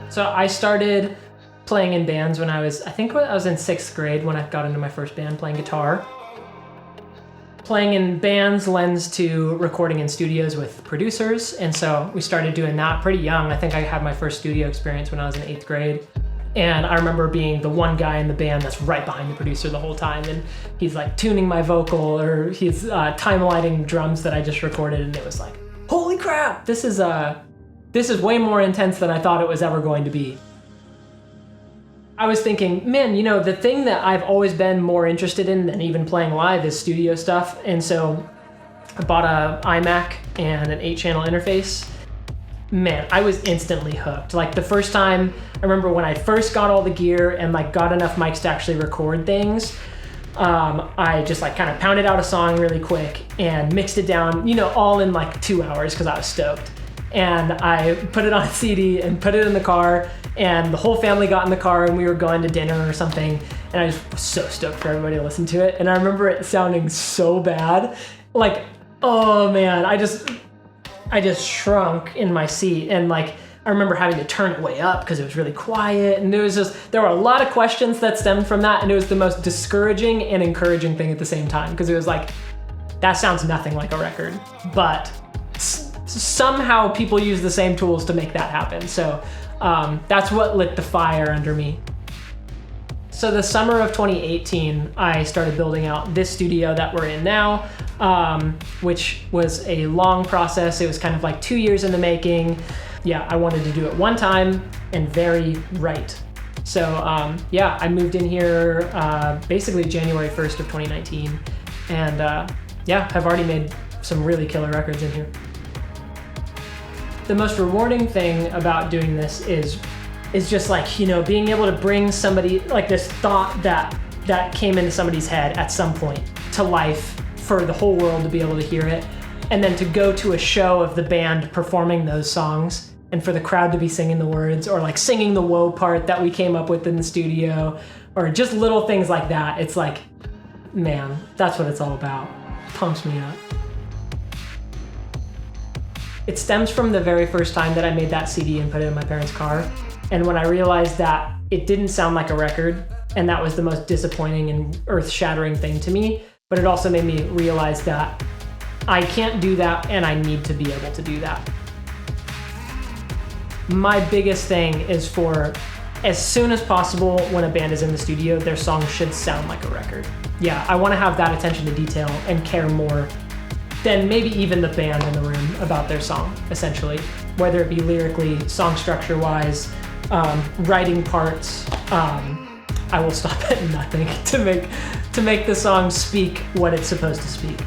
So I started playing in bands when I was in 6th grade when I got into my first band playing guitar. Playing in bands lends to recording in studios with producers, and so we started doing that pretty young. I think I had my first studio experience when I was in 8th grade. And I remember being the one guy in the band that's right behind the producer the whole time, and he's like tuning my vocal, or he's time-lighting drums that I just recorded, and it was like, holy crap, this is way more intense than I thought it was ever going to be. I was thinking, man, the thing that I've always been more interested in than even playing live is studio stuff. And so I bought a iMac and an 8-channel interface. Man, I was instantly hooked. Like the first time, I remember when I first got all the gear and like got enough mics to actually record things, I just like kind of pounded out a song really quick and mixed it down, all in like 2 hours because I was stoked. And I put it on a CD and put it in the car, and the whole family got in the car and we were going to dinner or something, and I just was so stoked for everybody to listen to it. And I remember it sounding so bad. Like, oh man, I just shrunk in my seat, and like I remember having to turn it way up because it was really quiet, and there were a lot of questions that stemmed from that, and it was the most discouraging and encouraging thing at the same time, because it was like, that sounds nothing like a record, but somehow people use the same tools to make that happen. So that's what lit the fire under me. So the summer of 2018, I started building out this studio that we're in now, which was a long process. It was kind of like 2 years in the making. Yeah, I wanted to do it one time and very right. So I moved in here basically January 1st of 2019. And I've already made some really killer records in here. The most rewarding thing about doing this is just like, being able to bring somebody, like this thought that came into somebody's head at some point to life for the whole world to be able to hear it. And then to go to a show of the band performing those songs and for the crowd to be singing the words, or like singing the whoa part that we came up with in the studio, or just little things like that. It's like, man, that's what it's all about. Pumps me up. It stems from the very first time that I made that CD and put it in my parents' car. And when I realized that it didn't sound like a record, and that was the most disappointing and earth-shattering thing to me, but it also made me realize that I can't do that and I need to be able to do that. My biggest thing is for, as soon as possible when a band is in the studio, their song should sound like a record. Yeah, I want to have that attention to detail and care more than maybe even the band in the room about their song, essentially. Whether it be lyrically, song structure-wise, writing parts, I will stop at nothing to make the song speak what it's supposed to speak.